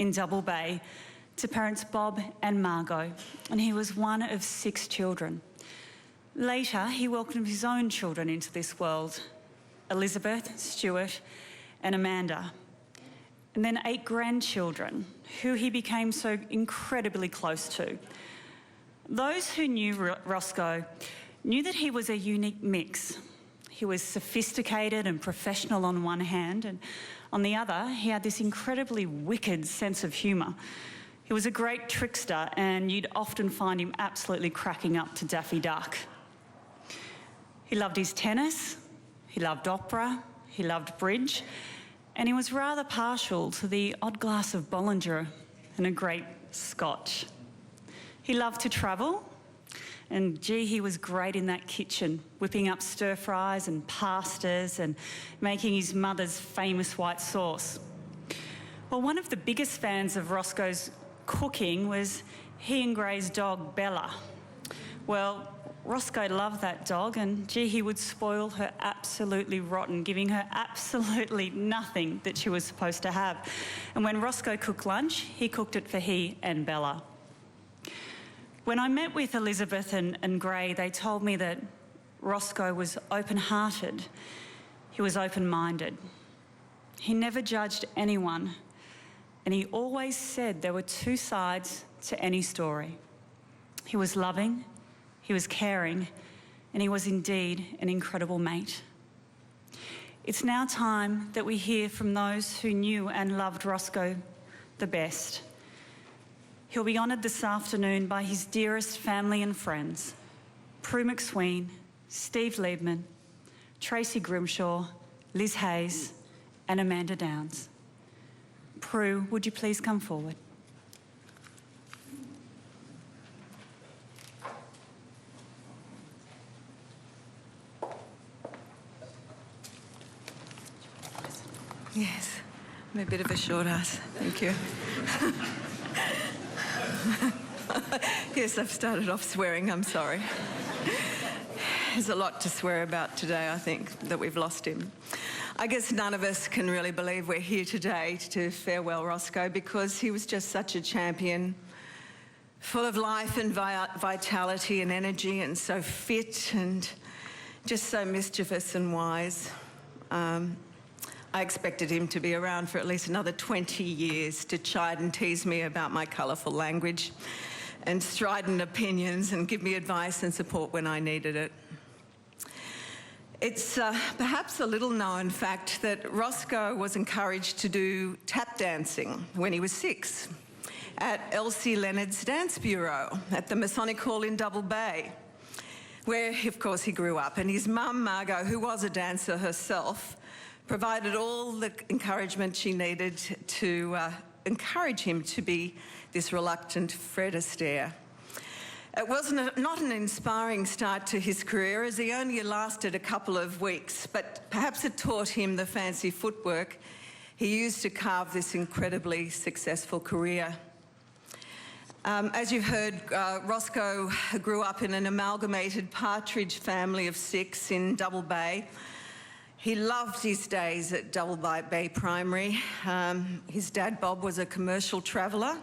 in Double Bay to parents Bob and Margot, and he was one of 6 children. Later, he welcomed his own children into this world, Elizabeth, Stuart and Amanda, and then 8 grandchildren who he became so incredibly close to. Those who knew Rosco knew that he was a unique mix. He was sophisticated and professional on one hand, and on the other, he had this incredibly wicked sense of humour. He was a great trickster, and you'd often find him absolutely cracking up to Daffy Duck. He loved his tennis, he loved opera, he loved bridge, and he was rather partial to the odd glass of Bollinger and a great scotch. He loved to travel, and gee, he was great in that kitchen, whipping up stir fries and pastas and making his mother's famous white sauce. Well, one of the biggest fans of Roscoe's cooking was he and Gray's dog, Bella. Well, Rosco loved that dog, and gee, he would spoil her absolutely rotten, giving her absolutely nothing that she was supposed to have. And when Rosco cooked lunch, he cooked it for he and Bella. When I met with Elizabeth and Gray, they told me that Rosco was open-hearted. He was open-minded. He never judged anyone, and he always said there were 2 sides to any story. He was loving, he was caring, and he was indeed an incredible mate. It's now time that we hear from those who knew and loved Rosco the best. He'll be honoured this afternoon by his dearest family and friends, Prue MacSween, Steve Liebman, Tracy Grimshaw, Liz Hayes and Amanda Downs. Prue, would you please come forward? Yes, I'm a bit of a short ass, thank you. Yes, I've started off swearing, I'm sorry. There's a lot to swear about today, I think, that we've lost him. I guess none of us can really believe we're here today to farewell Rosco, because he was just such a champion, full of life and vitality and energy, and so fit and just so mischievous and wise. I expected him to be around for at least another 20 years to chide and tease me about my colourful language and strident opinions and give me advice and support when I needed it. It's perhaps a little known fact that Rosco was encouraged to do tap dancing when he was 6 at Elsie Leonard's Dance Bureau at the Masonic Hall in Double Bay, where, of course, he grew up. And his mum, Margot, who was a dancer herself, provided all the encouragement she needed to encourage him to be this reluctant Fred Astaire. It was not an inspiring start to his career, as he only lasted a couple of weeks, but perhaps it taught him the fancy footwork he used to carve this incredibly successful career. As you've heard, Rosco grew up in an amalgamated partridge family of 6 in Double Bay. He loved his days at Double Bay Primary. His dad, Bob, was a commercial traveller.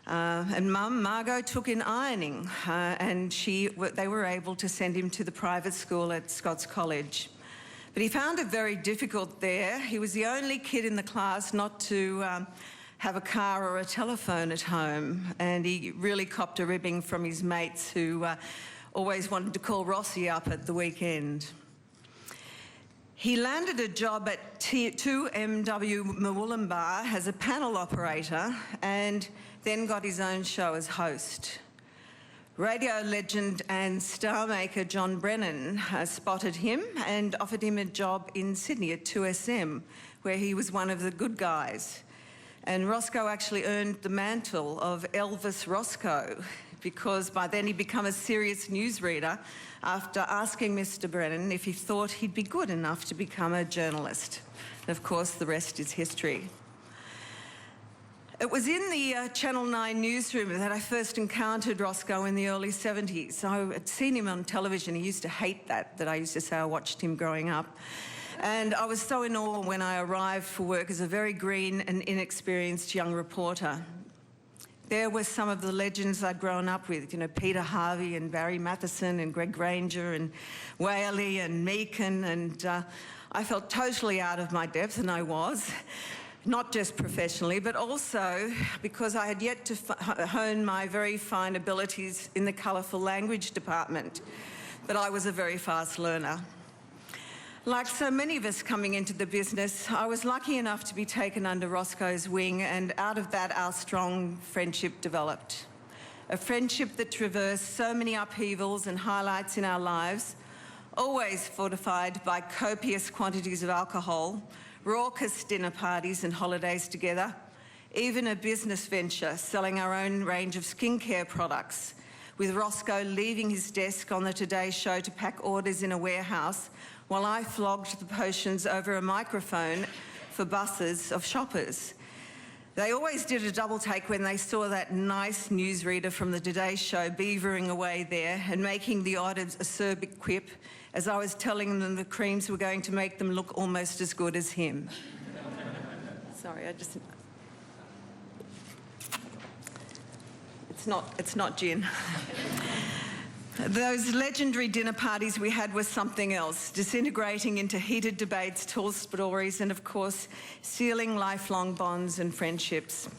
And Mum, Margot, took in ironing, and they were able to send him to the private school at Scots College. But he found it very difficult there. He was the only kid in the class not to have a car or a telephone at home, and he really copped a ribbing from his mates who always wanted to call Rossi up at the weekend. He landed a job at 2MW Murwillumbah as a panel operator and then got his own show as host. Radio legend and star maker John Brennan spotted him and offered him a job in Sydney at 2SM, where he was one of the good guys. And Rosco actually earned the mantle of Elvis Rosco, because by then he'd become a serious newsreader after asking Mr. Brennan if he thought he'd be good enough to become a journalist. And of course, the rest is history. It was in the Channel 9 newsroom that I first encountered Rosco in the early 70s. I had seen him on television. He used to hate that I used to say I watched him growing up. And I was so in awe when I arrived for work as a very green and inexperienced young reporter. There were some of the legends I'd grown up with, Peter Harvey and Barry Matheson and Greg Granger and Whaley and Meakin, and I felt totally out of my depth, and I was, not just professionally, but also because I had yet to hone my very fine abilities in the colourful language department. But I was a very fast learner. Like so many of us coming into the business, I was lucky enough to be taken under Rosco's wing, and out of that our strong friendship developed. A friendship that traversed so many upheavals and highlights in our lives, always fortified by copious quantities of alcohol, raucous dinner parties and holidays together, even a business venture selling our own range of skincare products, with Rosco leaving his desk on the Today Show to pack orders in a warehouse while I flogged the potions over a microphone for buses of shoppers. They always did a double take when they saw that nice newsreader from the Today Show beavering away there and making the odd acerbic quip as I was telling them the creams were going to make them look almost as good as him. Sorry, It's not gin. Those legendary dinner parties we had were something else, disintegrating into heated debates, tall stories, and of course, sealing lifelong bonds and friendships.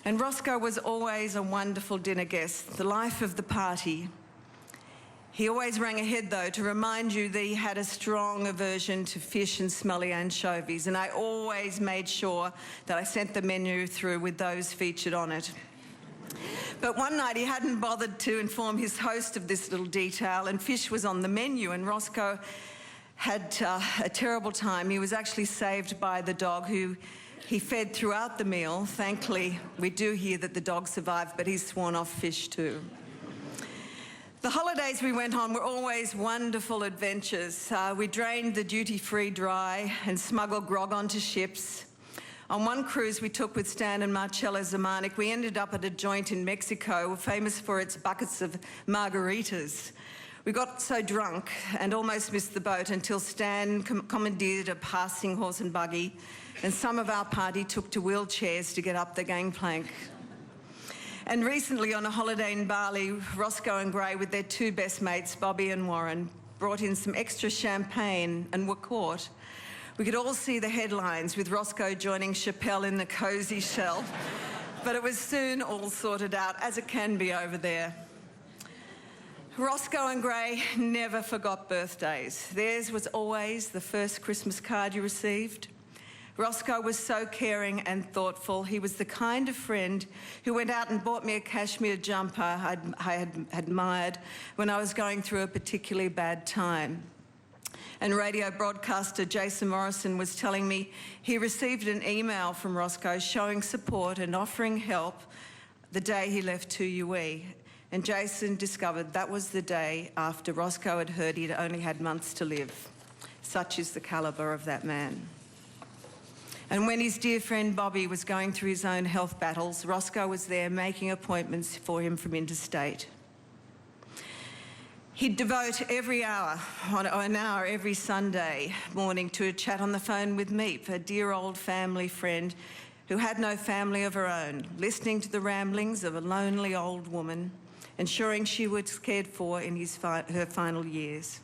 And Rosco was always a wonderful dinner guest, the life of the party. He always rang ahead, though, to remind you that he had a strong aversion to fish and smelly anchovies, and I always made sure that I sent the menu through with those featured on it. But one night he hadn't bothered to inform his host of this little detail, and fish was on the menu, and Rosco had a terrible time. He was actually saved by the dog, who he fed throughout the meal. Thankfully, we do hear that the dog survived, but he's sworn off fish too. The holidays we went on were always wonderful adventures. We drained the duty-free dry and smuggled grog onto ships. On one cruise we took with Stan and Marcella Zamanek, we ended up at a joint in Mexico, famous for its buckets of margaritas. We got so drunk and almost missed the boat until Stan commandeered a passing horse and buggy, and some of our party took to wheelchairs to get up the gangplank. And recently on a holiday in Bali, Rosco and Gray, with their two best mates, Bobby and Warren, brought in some extra champagne and were caught. We could all see the headlines with Rosco joining Chappelle in the cosy shell, but it was soon all sorted out, as it can be over there. Rosco and Gray never forgot birthdays. Theirs was always the first Christmas card you received. Rosco was so caring and thoughtful. He was the kind of friend who went out and bought me a cashmere jumper I had admired when I was going through a particularly bad time. And radio broadcaster Jason Morrison was telling me he received an email from Rosco showing support and offering help the day he left 2UE. And Jason discovered that was the day after Rosco had heard he'd only had months to live. Such is the calibre of that man. And when his dear friend Bobby was going through his own health battles, Rosco was there making appointments for him from interstate. He'd devote every hour, an hour every Sunday morning, to a chat on the phone with Meep, a dear old family friend who had no family of her own, listening to the ramblings of a lonely old woman, ensuring she was cared for in her final years.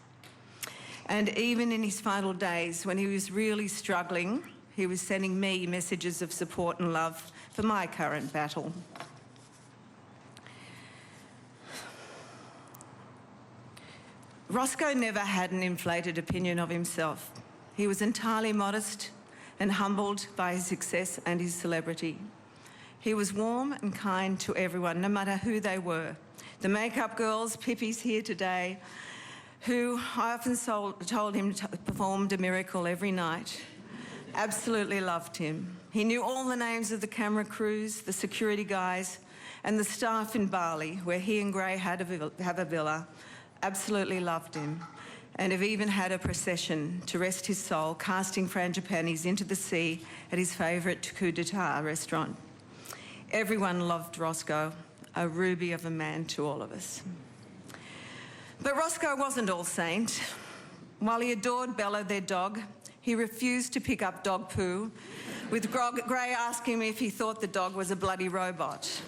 And even in his final days, when he was really struggling, he was sending me messages of support and love for my current battle. Rosco never had an inflated opinion of himself. He was entirely modest and humbled by his success and his celebrity. He was warm and kind to everyone, no matter who they were. The makeup girls, Pippi's here today, who I often told him performed a miracle every night, absolutely loved him. He knew all the names of the camera crews, the security guys, and the staff in Bali, where he and Gray have a villa. Absolutely loved him, and have even had a procession to rest his soul, casting frangipanis into the sea at his favourite coup d'etat restaurant. Everyone loved Rosco, a ruby of a man to all of us. But Rosco wasn't all saint. While he adored Bella, their dog, he refused to pick up dog poo, with Gray asking me if he thought the dog was a bloody robot.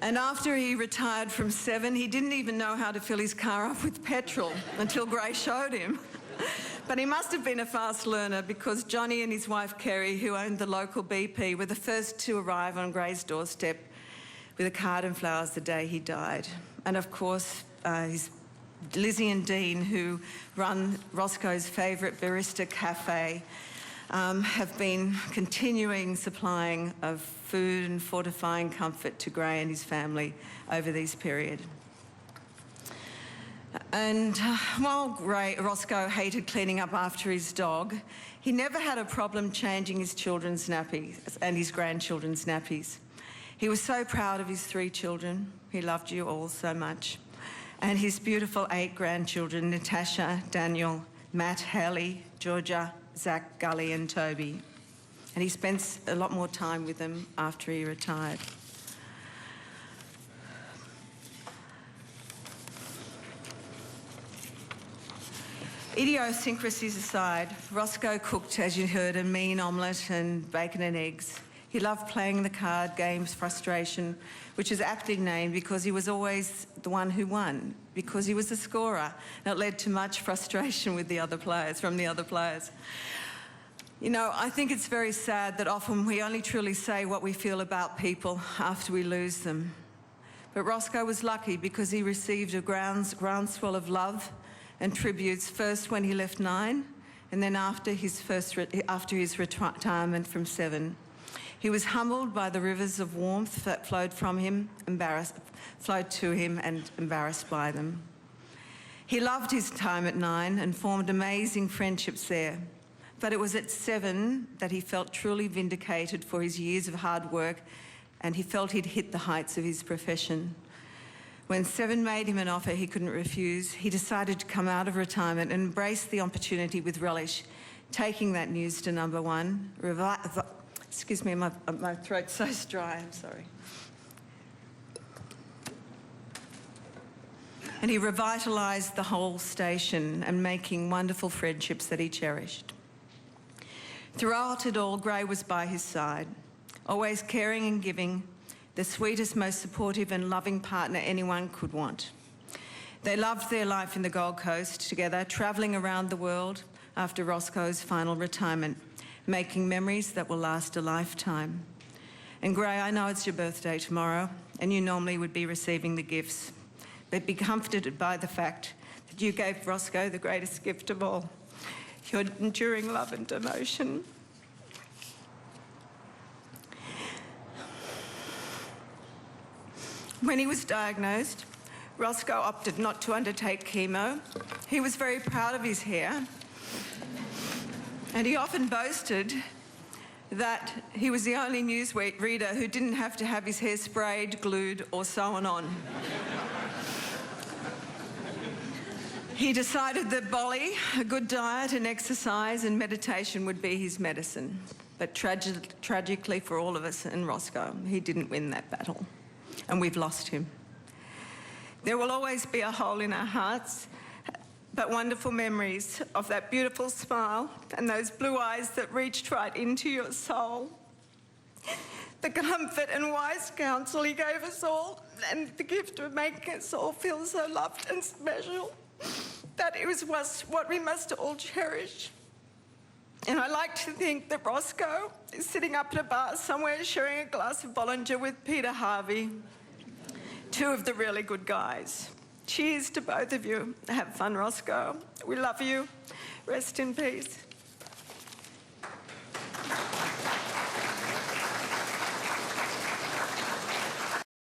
And after he retired from 7, he didn't even know how to fill his car up with petrol until Gray showed him. But he must have been a fast learner, because Johnny and his wife Kerry, who owned the local BP, were the first to arrive on Gray's doorstep with a card and flowers the day he died. And of course, his Lizzie and Dean, who run Roscoe's favourite barista cafe, have been continuing supplying of food and fortifying comfort to Gray and his family over this period. And while Roscoe hated cleaning up after his dog, he never had a problem changing his children's nappies and his grandchildren's nappies. He was so proud of his 3 children. He loved you all so much. And his beautiful 8 grandchildren, Natasha, Daniel, Matt, Haley, Georgia, Zach, Gully and Toby. And he spent a lot more time with them after he retired. Idiosyncrasies aside, Roscoe cooked, as you heard, a mean omelette and bacon and eggs. He loved playing the card games Frustration, which is aptly named because he was always the one who won, because he was the scorer. And it led to much frustration with the other players, from the other players. You know, I think it's very sad that often we only truly say what we feel about people after we lose them. But Roscoe was lucky because he received a groundswell of love and tributes, first when he left 9, and then after his retirement from 7. He was humbled by the rivers of warmth that flowed to him and embarrassed by them. He loved his time at 9 and formed amazing friendships there. But it was at 7 that he felt truly vindicated for his years of hard work, and he felt he'd hit the heights of his profession. When 7 made him an offer he couldn't refuse, he decided to come out of retirement and embrace the opportunity with relish, taking that news to number 1. Excuse me, my throat's so dry, I'm sorry. And he revitalised the whole station and making wonderful friendships that he cherished. Throughout it all, Gray was by his side, always caring and giving, the sweetest, most supportive and loving partner anyone could want. They loved their life in the Gold Coast together, travelling around the world after Roscoe's final retirement, making memories that will last a lifetime. And Gray, I know it's your birthday tomorrow, and you normally would be receiving the gifts, but be comforted by the fact that you gave Roscoe the greatest gift of all, your enduring love and devotion. When he was diagnosed, Roscoe opted not to undertake chemo. He was very proud of his hair, and he often boasted that he was the only newsreader who didn't have to have his hair sprayed, glued or sewn on. He decided that Bolly, a good diet and exercise and meditation would be his medicine. But tragically for all of us and Roscoe, he didn't win that battle, and we've lost him. There will always be a hole in our hearts, but wonderful memories of that beautiful smile and those blue eyes that reached right into your soul. The comfort and wise counsel he gave us all, and the gift of making us all feel so loved and special, that it was what we must all cherish. And I like to think that Roscoe is sitting up at a bar somewhere sharing a glass of Bollinger with Peter Harvey, 2 of the really good guys. Cheers to both of you. Have fun, Roscoe. We love you. Rest in peace.